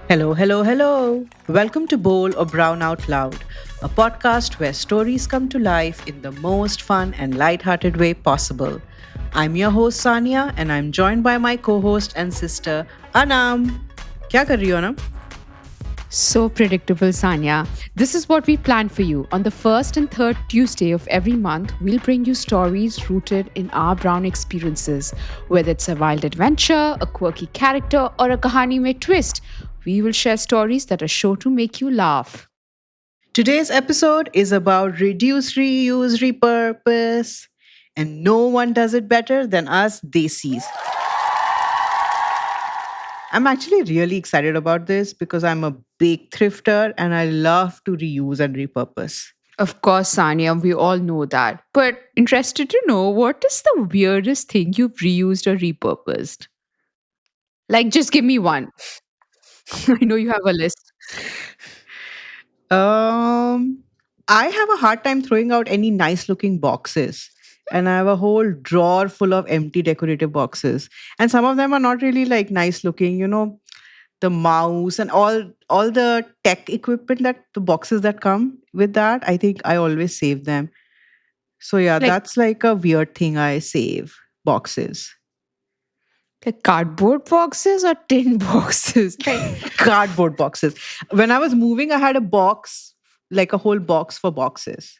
Hello, hello, hello. Welcome to Bowl or Brown Out Loud, a podcast where stories come to life in the most fun and light-hearted way possible. I'm your host Sania and I'm joined by my co-host and sister Anam. क्या कर रही हो Anam? So predictable, Sanya. This is what we plan for you. On the first and third Tuesday of every month, we'll bring you stories rooted in our brown experiences. Whether it's a wild adventure, a quirky character, or a kahani mein twist, we will share stories that are sure to make you laugh. Today's episode is about reduce, reuse, repurpose, and no one does it better than us desis. I'm actually really excited about this because I'm a big thrifter and I love to reuse and repurpose. Of course, Sanya, we all know that. But interested to know what is the weirdest thing you've reused or repurposed? Like, just give me one. I know you have a list. Um, I have a hard time throwing out any nice looking boxes. And I have a whole drawer full of empty decorative boxes. And some of them are not really like nice looking, the mouse and all the tech equipment that the boxes that come with that, I think I always save them. So yeah, Like, that's like a weird thing I save boxes. Like cardboard boxes or tin boxes? Like, Cardboard boxes. When I was moving, I had a box, like a whole box for boxes.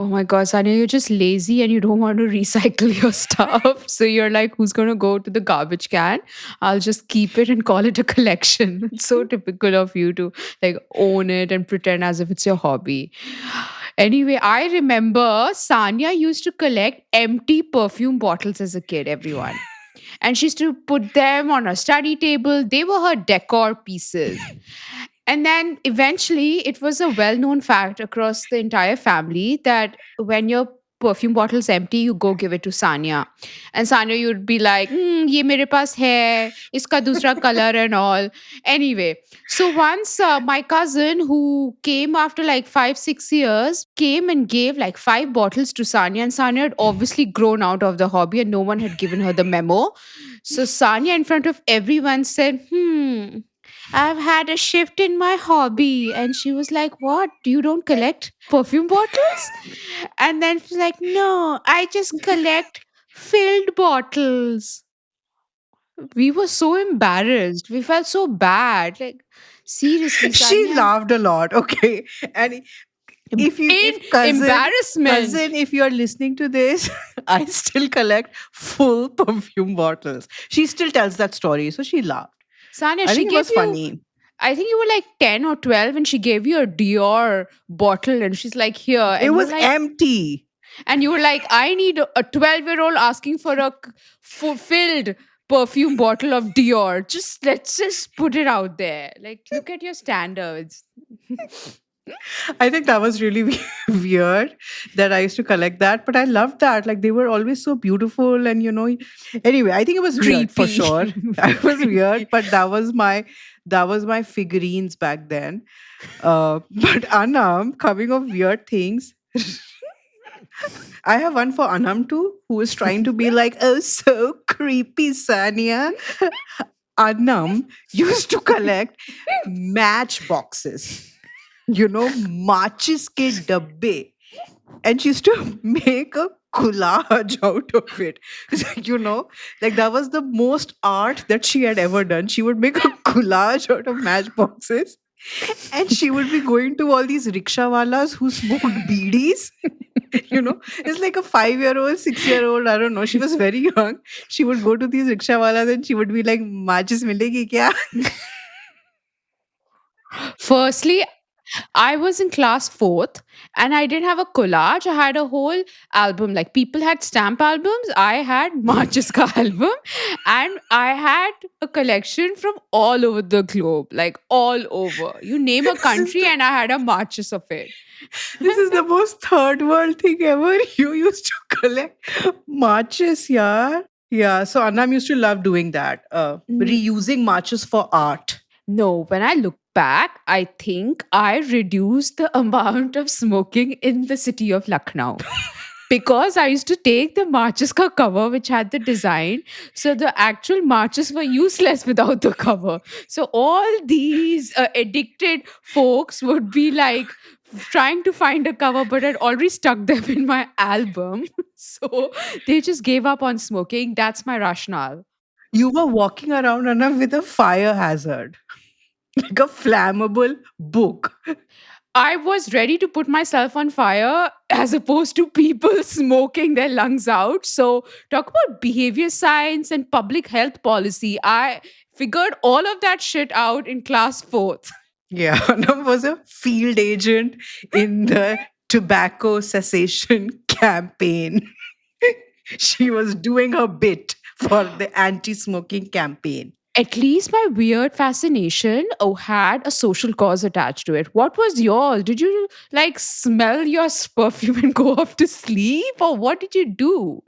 oh my God, Sanya, you're just lazy and you don't want to recycle your stuff. So you're like, who's going to go to the garbage can? I'll just keep it and call it a collection. It's so typical of you to like own it and pretend as if it's your hobby. Anyway, I remember Sanya used to collect empty perfume bottles as a kid, everyone. And she used to put them on her study table. They were her decor pieces. And then eventually, it was a well known fact across the entire family that when your perfume bottle's empty, you go give it to Sanya. And Sanya, you'd be like, ye mere paas hai, iska dusra color and all. Anyway, so once my cousin, who came after like 5, 6 years, came and gave like 5 bottles to Sanya. And Sanya had obviously grown out of the hobby and no one had given her the memo. So Sanya, in front of everyone, said, I've had a shift in my hobby. And she was like, what? You don't collect perfume bottles? And then she's like, no, I just collect filled bottles. We were so embarrassed. We felt so bad. Like, seriously, She Sanya. laughed a lot. Okay. And In if cousin, embarrassment. if you're listening to this, I still collect full perfume bottles. She still tells that story. So she laughed. Sanya, I she think it gave was you, funny. I think you were like 10 or 12, and she gave you a Dior bottle. And she's like, here. It And you're was like, empty. I need a 12-year-old asking for a fulfilled perfume bottle of Dior. Let's just put it out there. Like, look at your standards. I think that was really weird that I used to collect that, but I loved that. Like they were always so beautiful, and anyway, I think it was weird for Creepy. sure. It was weird, Creepy. but that was my figurines back then. But Anam, coming of weird things, I have one for Anam too, who is trying to be like, oh, so creepy, Sania. Anam used to collect matchboxes, matches ke dabbe. And she used to make a collage out of it. you know, like that was the most art that she had ever done. She would make a collage out of matchboxes. And she would be going to all these rickshawalas who smoked beedies. It's like a 5-year-old, 6-year-old, I don't know. She was very young. She would go to these rickshawalas and she would be like, matches milegi kya? Firstly, I was in class fourth and I didn't have a collage. I had a whole album. Like people had stamp albums. I had Marcheska album and I had a collection from all over the globe, like all over. You name a this is country the and I had a Marches of it. This is the most third world thing ever. You used to collect marches, yeah. Yeah, so Annam used to love doing that, N- reusing marches for art. no, when I look back, I think I reduced the amount of smoking in the city of Lucknow. Because I used to take the marches ka cover which had the design, so the actual marches were useless without the cover. So all these addicted folks would be like trying to find a cover, but I'd already stuck them in my album. So they just gave up on smoking. That's my rationale. You were walking around Anna, with a fire hazard, like a flammable book. I was ready to put myself on fire as opposed to people smoking their lungs out. So, talk about behavior science and public health policy. I figured all of that shit out in class fourth. Yeah, Anna was a field agent in the tobacco cessation campaign. She was doing her bit for the anti smoking campaign. At least my weird fascination had a social cause attached to it. What was yours? Did you like smell your perfume and go off to sleep? Or what did you do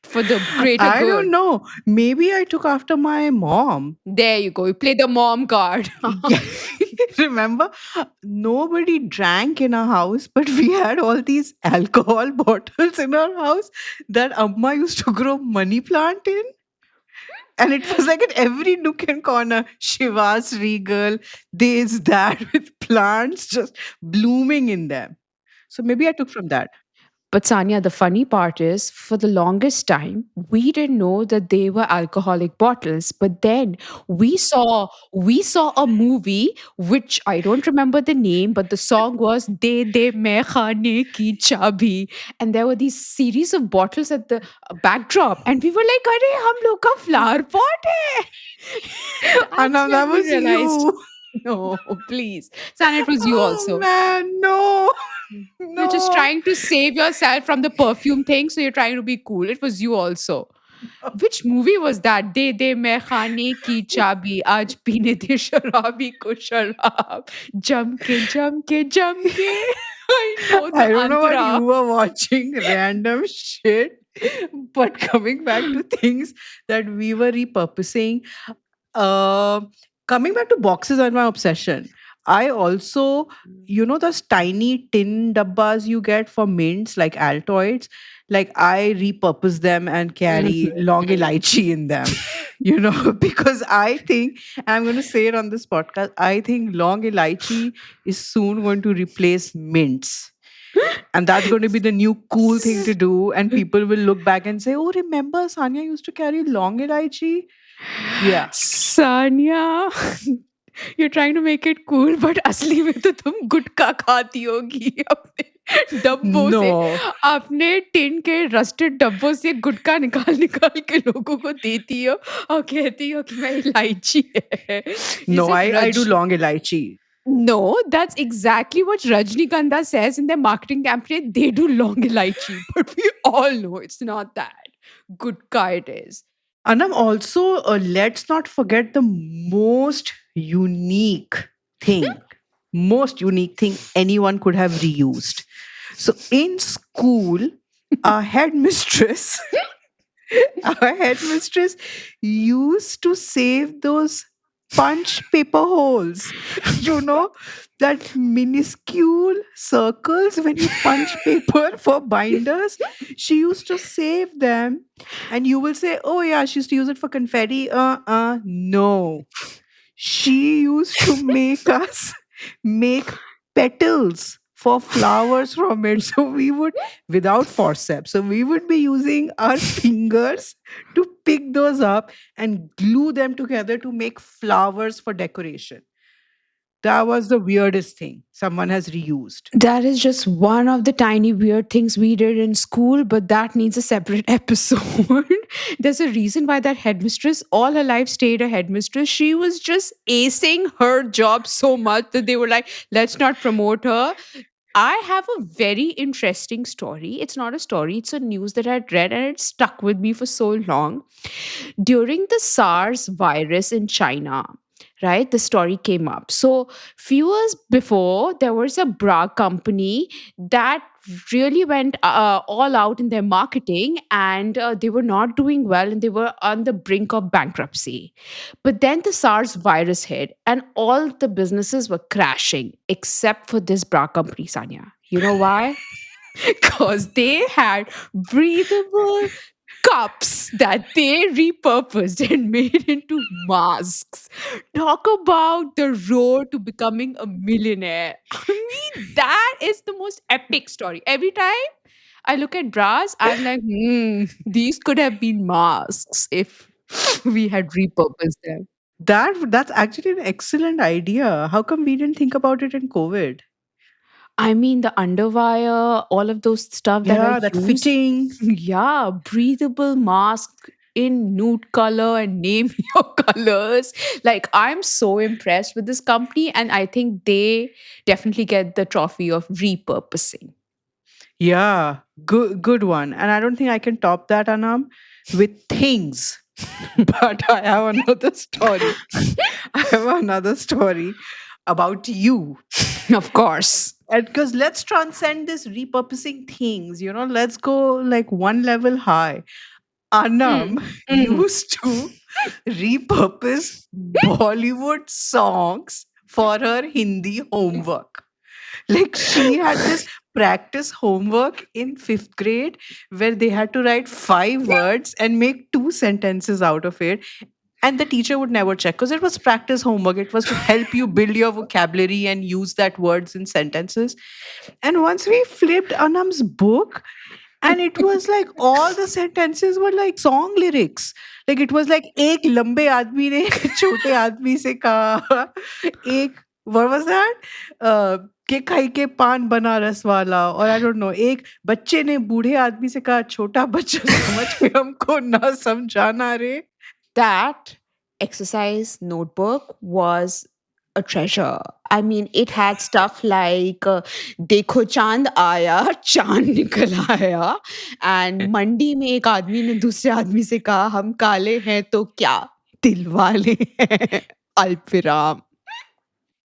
for the greater I don't good? know. Maybe I took after my mom. There you go. You play the mom card. Yeah. Remember, nobody drank in our house, but we had all these alcohol bottles in our house that Amma used to grow money plant in. And it was like at every nook and corner, Shiva's Regal, this, that, with plants just blooming in them. So maybe I took from that. But Sanya, the funny part is, for the longest time, we didn't know that they were alcoholic bottles. But then we saw a movie which I don't remember the name, but the song was De Mein Khane Ki Chabi, and there were these series of bottles at the backdrop, and we were like, "Arey, hum log ka flower pot hai." That's Anna, when that we was realized, you. no, please, Sanya, it was you Oh also. man, no, You're just no. trying to save yourself from the perfume thing, so you're trying to be cool. It was you also. Which movie was that? De मैं खाने की चाबी आज पीने दे शराबी को शराब जम के जम के. I know the I don't know what antara. you were watching, random shit. But coming back to things that we were repurposing, uh, coming back to boxes and my obsession, I also, those tiny tin dabbas you get for mints like Altoids, like I repurpose them and carry long elaichi in them, because I think, and I'm going to say it on this podcast, I think long elaichi is soon going to replace mints. And that's going to be the new cool thing to do. And people will look back and say, oh, remember Sanya used to carry long elaichi? Yeah. Sanya, you're trying to make it cool, but असली में तो तुम गुटखा खाती होगी अपने डब्बों से. No, अपने टिन के रस्टेड डब्बों से गुटखा निकाल निकाल के लोगों को देती हो और कहती हो कि मैं इलायची है. Is no, it I do Raj? long elaichi. No, that's exactly what Rajnikanda says in their marketing campaign. They do long elaichi, but we all know it's not that. Gutka it is. Anam, also, let's not forget the thing, most unique thing anyone could have reused. So in school, our headmistress, our headmistress used to save those punch paper holes. You know, that minuscule circles when you punch paper for binders. She used to save them. And you will say, oh, yeah, she used to use it for confetti. No. She used to make us make petals for flowers from it. So we would, without forceps, so we would be using our fingers to pick those up and glue them together to make flowers for decoration. That was the weirdest thing someone has reused. That is just one of the tiny weird things we did in school, but that needs a separate episode. There's a reason why that headmistress all her life stayed a headmistress. She was just acing her job so much that they were like, let's not promote her. I have a very interesting story. It's not a story, it's a news that I'd read and it stuck with me for so long. During the SARS virus in China, right, the story came up. So, few years before, there was a bra company that really went all out in their marketing and they were not doing well and they were on the brink of bankruptcy. But then the SARS virus hit and all the businesses were crashing except for this bra company, Sanya. You know why? because they had breathable cups that they repurposed and made into masks. Talk about the road to becoming a millionaire. I mean, that is the most epic story. Every time I look at bras, I'm like, these could have been masks if we had repurposed them. That's actually an excellent idea. How come we didn't think about it in COVID? I mean, the underwire, all of those stuff that I Yeah, that used. fitting. Yeah, breathable mask in nude color and name your colors. Like, I'm so impressed with this company, and I think they definitely get the trophy of repurposing. Yeah, good one. And I don't think I can top that, Anam, with things. But I have another story. I have another story about you. Of course. And because let's transcend this repurposing things, let's go like one level high. Mm, Anam mm. used to repurpose Bollywood songs for her Hindi homework. Like she had this practice homework in fifth grade where they had to write 5 words and make 2 sentences out of it. And the teacher would never check because it was practice homework. It was to help you build your vocabulary and use that words in sentences. And once we flipped Anam's book, and it was like all the sentences were like song lyrics. Like it was like एक लंबे आदमी ने छोटे आदमी से कहा एक what was that के खाई के पान बनारस वाला और I don't know एक बच्चे ने बूढ़े आदमी से कहा छोटा बच्चा समझ के हमको ना समझाना रे. That exercise notebook was a treasure. I mean, it had stuff like "Dekho Chand aaya, Chand nikal aaya," and मंडी में एक आदमी ने दूसरे आदमी से कहा, "हम काले हैं तो क्या, दिल वाले हैं." अल्पविराम.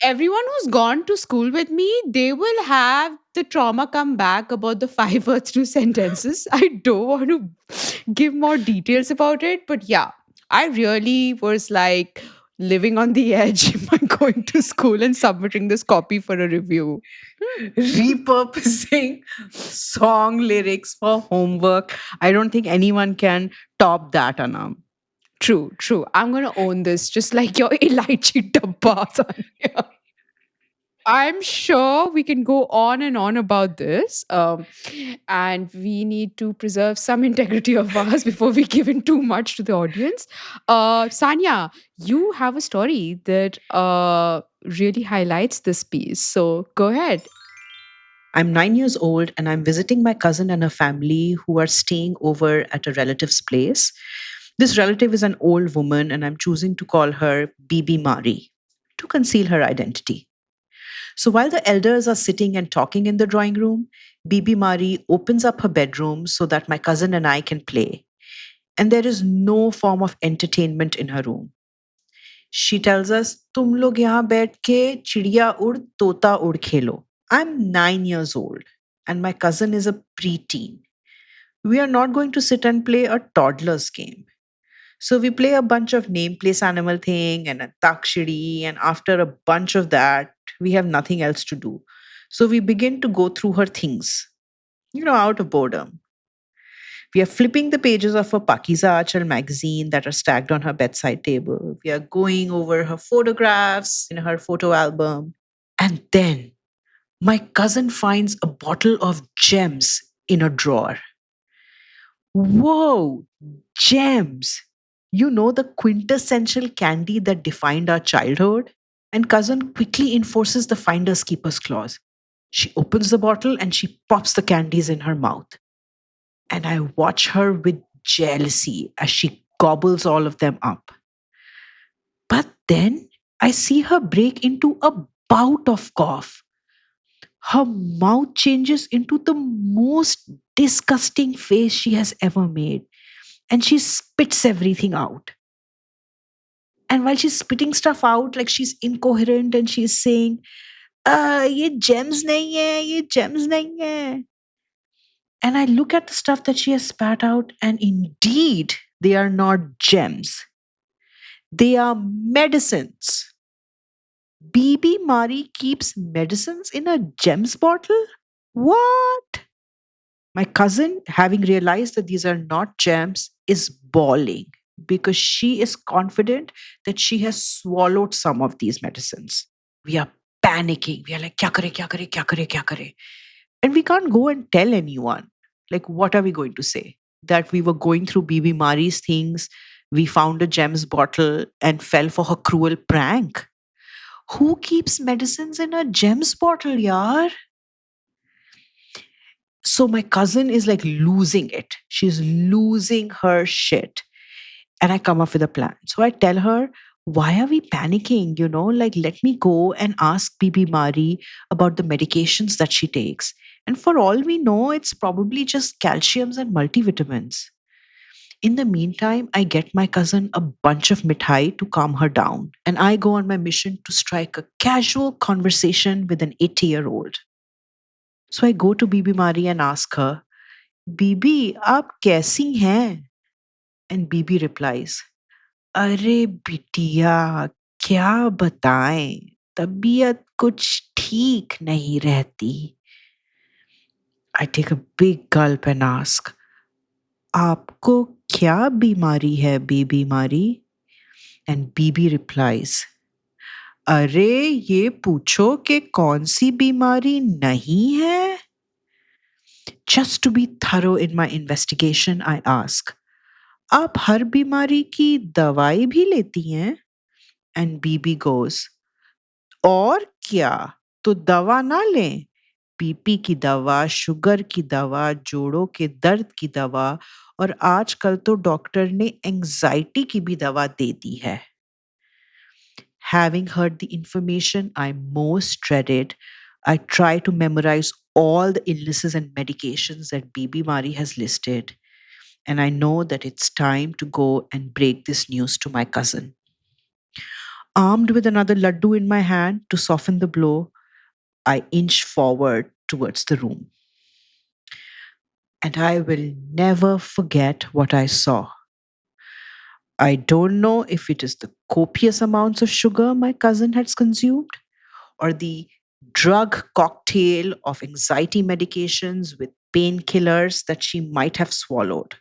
Everyone who's gone to school with me, they will have the trauma come back about the 5 words, 2 sentences. I don't want to give more details about it, but yeah, I really was like living on the edge. Am I going to school and submitting this copy for a review? Repurposing song lyrics for homework. I don't think anyone can top that, Anam. True, true. I'm gonna own this, just like your elaichi dabba, Sanya. I'm sure we can go on and on about this. And we need to preserve some integrity of ours before we give in too much to the audience. Sanya, you have a story that really highlights this piece. So go ahead. I'm 9 years old and I'm visiting my cousin and her family who are staying over at a relative's place. This relative is an old woman and I'm choosing to call her Bibi Mari to conceal her identity. So while the elders are sitting and talking in the drawing room, Bibi Mari opens up her bedroom so that my cousin and I can play. And there is no form of entertainment in her room. She tells us, तुम लोग यहाँ बैठ के चिड़िया उड़ तोता उड़ खेलो. I'm 9 years old and my cousin is a preteen. We are not going to sit and play a toddler's game. So we play a bunch of name place animal thing and a takshiri, and after a bunch of that, we have nothing else to do. So we begin to go through her things, out of boredom. We are flipping the pages of a Pakiza Achal magazine that are stacked on her bedside table. We are going over her photographs in her photo album. And then my cousin finds a bottle of gems in a drawer. Whoa, gems! The quintessential candy that defined our childhood? And cousin quickly enforces the finder's keeper's clause. She opens the bottle and she pops the candies in her mouth. And I watch her with jealousy as she gobbles all of them up. But then I see her break into a bout of cough. Her mouth changes into the most disgusting face she has ever made, and she spits everything out. And while she's spitting stuff out, like she's incoherent and she's saying, ye gems nahi hai, ye gems nahi hai. And I look at the stuff that she has spat out, and indeed, they are not gems. They are medicines. BB Mari keeps medicines in a gems bottle? What? My cousin, having realized that these are not gems, is bawling because she is confident that she has swallowed some of these medicines. We are panicking. We are like, kya kare, kya kare, kya kare, kya kare. And we can't go and tell anyone. Like, what are we going to say? That we were going through Bibi Mari's things, we found a gems bottle and fell for her cruel prank. Who keeps medicines in a gems bottle, yaar? So my cousin is like losing it. She's losing her shit. And I come up with a plan. So I tell her, why are we panicking? Like, let me go and ask Bibi Mari about the medications that she takes. And for all we know, it's probably just calciums and multivitamins. In the meantime, I get my cousin a bunch of mithai to calm her down. And I go on my mission to strike a casual conversation with an 80-year-old. So I go to Bibi Mari and ask her, Bibi, आप कैसी हैं? And Bibi replies, अरे बिटिया क्या बताएं तबीयत कुछ ठीक नहीं रहती. I take a big gulp and ask, आपको क्या बीमारी है बेबी मारी? And बीबी replies, अरे ये पूछो कि कौन सी बीमारी नहीं है? Just to be thorough in my investigation, I ask, आप हर बीमारी की दवाई भी लेती हैं? And बीबी goes, और क्या? तो दवा ना लें? बीपी की दवा, शुगर की दवा, जोड़ों के दर्द की दवा और आजकल तो डॉक्टर ने एंग्जायटी की भी दवा दे दी है. Having heard the information I most dreaded, I try to memorize all the illnesses and medications that Bibi Mari has listed. And I know that it's time to go and break this news to my cousin. Armed with another laddu in my hand to soften the blow, I inch forward towards the room. And I will never forget what I saw. I don't know if it is the copious amounts of sugar my cousin has consumed or the drug cocktail of anxiety medications with painkillers that she might have swallowed,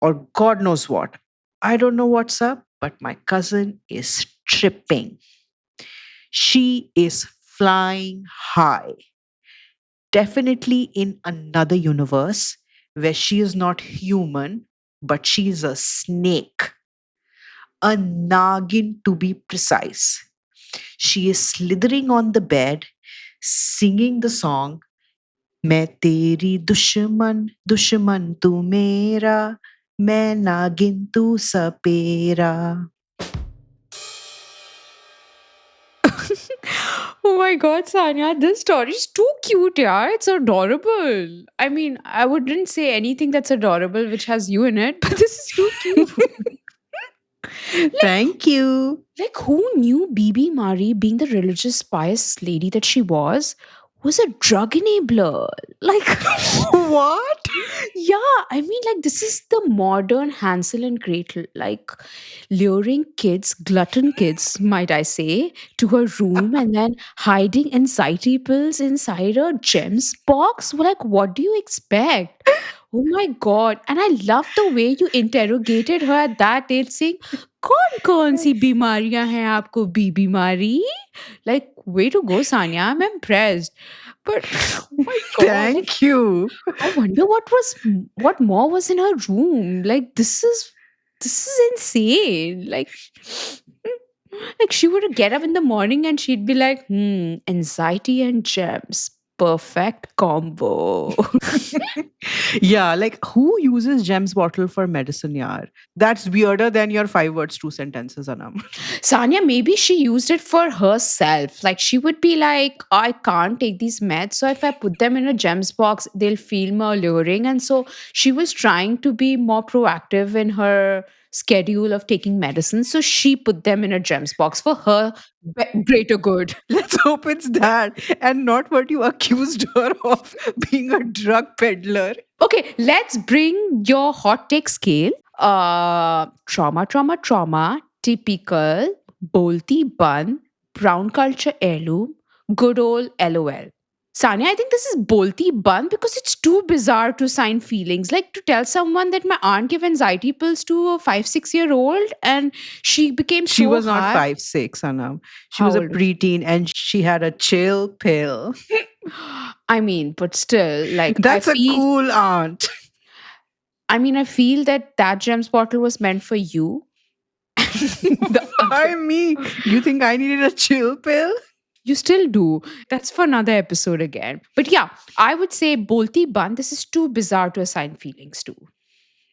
or God knows what. I don't know what's up, but my cousin is tripping. She is flying high, definitely in another universe where she is not human, but she is a snake, a Nagin to be precise. She is slithering on the bed, singing the song, मैं तेरी दुश्मन दुश्मन तू मेरा मैं नागिन तू सपेरा. Oh my god, Sanya, this story is too cute, yeah. It's adorable. I mean, I wouldn't say anything that's adorable which has you in it, but this is too cute. like, Thank you. like who knew Bibi Mari, being the religious pious lady that she was a drug enabler? Like, What? yeah, I mean, like, this is the modern Hansel and Gretel, like luring kids, glutton kids, might I say, to her room and then hiding anxiety pills inside a gems box. Like, what do you expect? Oh my god. And I love the way you interrogated her at that age, saying, कौन कौन सी बीमारियां हैं आपको बीमारी? Like, way to go, Sanya. I'm impressed. But oh my god, like, Thank you. I wonder what more was in her room. Like, this is insane. Like she would get up in the morning and she'd be like, anxiety and gems. Perfect combo. Yeah, like who uses gems bottle for medicine, yaar? That's weirder than your 5 words, 2 sentences, Anam. Sanya, maybe she used it for herself. Like she would be like, I can't take these meds. So if I put them in a gems box, they'll feel more alluring. And so she was trying to be more proactive in her schedule of taking medicine. So she put them in a gems box for her greater good. Let's hope it's that and not what you accused her of being a drug peddler. Okay, let's bring your hot take scale. Trauma, typical, bolty bun, brown culture heirloom, good old LOL. Sanya, I think this is bolti bun because it's too bizarre to assign feelings. Like to tell someone that my aunt gave anxiety pills to a 5, 6 year old and she became She so was not high. 5'6", Anam. She was How a old was preteen and she had a chill pill. she? I mean, but still, like That's a cool aunt. I feel that that gems bottle was meant for you. The Why other me? You think I needed a chill pill? You still do. That's for another episode again. But yeah, I would say Bolti Ban, this is too bizarre to assign feelings to.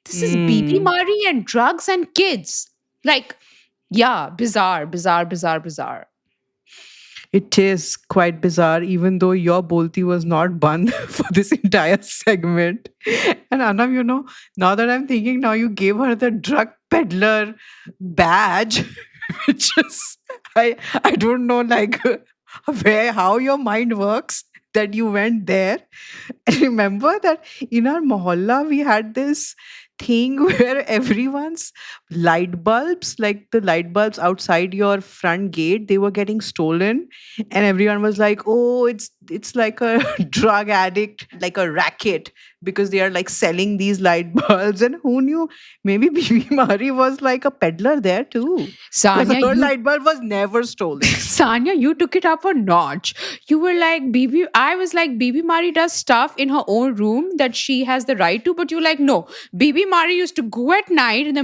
This is Bibi Hmm. Mari and drugs and kids. Like, yeah, bizarre, bizarre, bizarre, bizarre. It is quite bizarre, even though your Bolti was not banned for this entire segment. And Anam, now that I'm thinking, now you gave her the drug peddler badge, which is, I don't know, like, where, how your mind works that you went there. Remember that in our mohalla we had this thing where everyone's light bulbs, like the light bulbs outside your front gate, they were getting stolen, and everyone was like, oh, it's like a drug addict, like a racket, because they are like selling these light bulbs. And who knew, maybe Bibi Mari was like a peddler there too, because Sanya, her you light bulb was never stolen. Sanya, you took it up a notch. You were like, Bibi, I was like, Bibi Mari does stuff in her own room that she has the right to, but you like, no. Bibi Mari used to go at night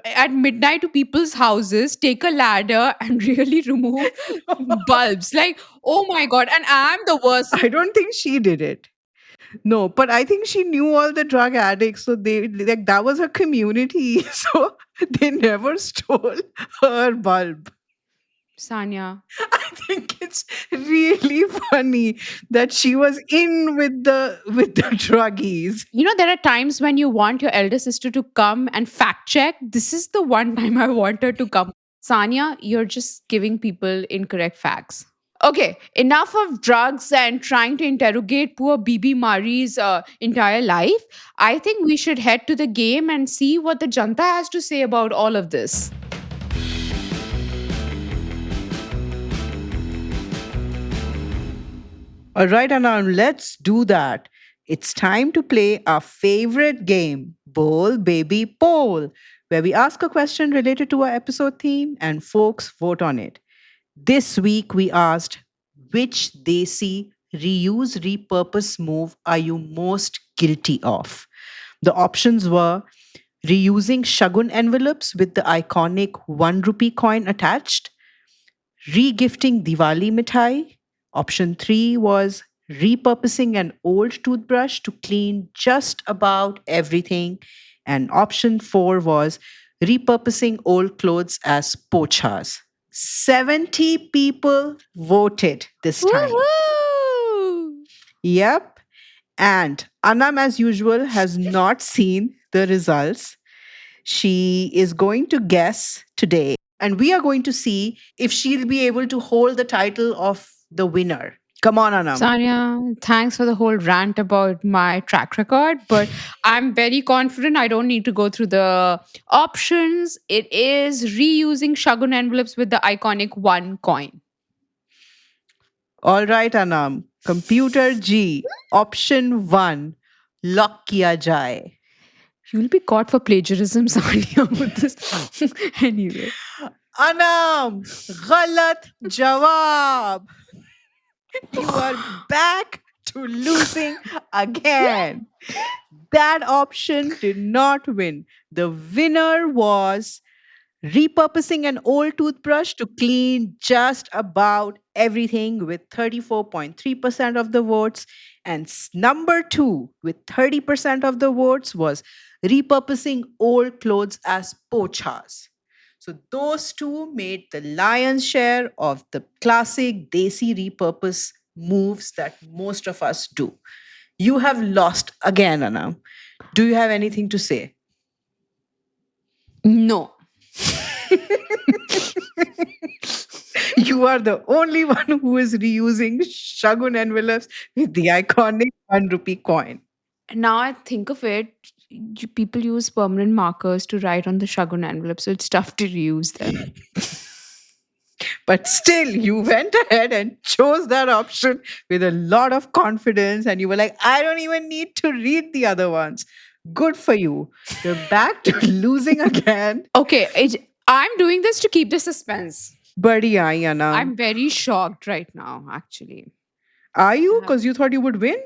at midnight to people's houses, take a ladder, and really remove bulbs. Like, oh my God. And I'm the worst. I don't think she did it. No, but I think she knew all the drug addicts, so they like that was her community. So they never stole her bulb. Sanya, I think it's really funny that she was in with the druggies. there are times when you want your elder sister to come and fact check. This is the one time I want her to come. Sanya, you're just giving people incorrect facts. Okay, enough of drugs and trying to interrogate poor Bibi Mari's entire life. I think we should head to the game and see what the Janta has to say about all of this. All right, Anand, let's do that. It's time to play our favorite game, Bowl Baby Poll, where we ask a question related to our episode theme and folks vote on it. This week we asked, which desi reuse repurpose move are you most guilty of? The options were reusing shagun envelopes with the iconic 1 rupee coin attached, regifting Diwali mithai. Option 3 was repurposing an old toothbrush to clean just about everything. And option 4 was repurposing old clothes as pochas. 70 people voted this time. Woohoo! Yep. And Anam, as usual, has not seen the results. She is going to guess today, and we are going to see if she'll be able to hold the title of the winner. Come on, Anam. Sanya, thanks for the whole rant about my track record, but I'm very confident I don't need to go through the options. It is reusing Shagun envelopes with the iconic one coin. All right, Anam. Computer G, option 1, lock kiya jaye. You'll be caught for plagiarism, Sanya, with this. Anyway. Anam, galat jawab. You are back to losing again. That option did not win. The winner was repurposing an old toothbrush to clean just about everything with 34.3% of the votes. And number two, with 30% of the votes, was repurposing old clothes as pochas. So those two made the lion's share of the classic desi repurpose moves that most of us do. You have lost again, Anna. Do you have anything to say? No. You are the only one who is reusing Shagun envelopes with the iconic 1 rupee coin. Now I think of it, people use permanent markers to write on the Shagun envelope, so it's tough to reuse them. But still, you went ahead and chose that option with a lot of confidence. And you were like, I don't even need to read the other ones. Good for you. You're back to losing again. Okay, I'm doing this to keep the suspense. Buddy, Anam. I'm very shocked right now, actually. Are I you? have, Because you thought you would win?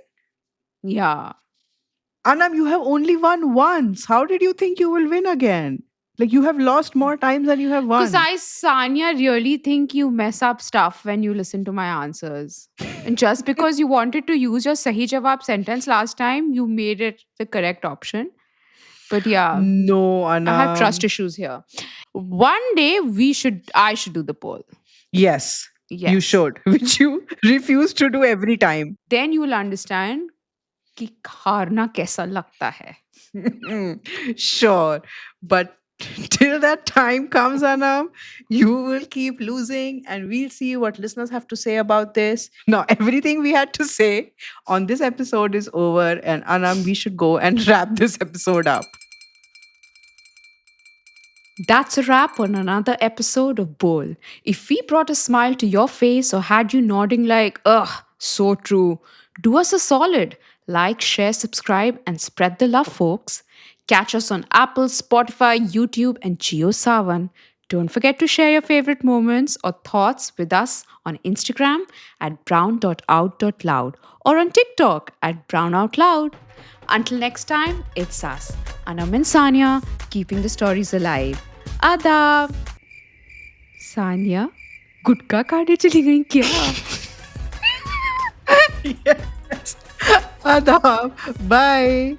yeah. Anam, you have only won once. How did you think you will win again? Like you have lost more times than you have Because won. I, Sanya, really think you mess up stuff when you listen to my answers. And just because you wanted to use your Sahi Jawab sentence last time, you made it the correct option. But yeah, No, I have trust Anam. issues here. One day I should do the poll. Yes, you Yes. should, which you refuse to do every time. Then you will understand कि हारना कैसा लगता है. Sure. But till that time comes, Anam, you will keep losing, and we'll see what listeners have to say about this. Now, everything we had to say on this episode is over, and Anam, we should go and wrap this episode up. That's a wrap on another episode of Bowl. If we brought a smile to your face or had you nodding like, ugh, so true, do us a solid. Like, share, subscribe, and spread the love, folks. Catch us on Apple, Spotify, YouTube, and GeoSavan. Don't forget to share your favorite moments or thoughts with us on Instagram at brown.out.loud or on TikTok at brownoutloud. Until next time, it's us, Anam and Sanya, keeping the stories alive. Adab! Sanya, गुटखा खाने चली गई क्या? Yes. Adab. Bye.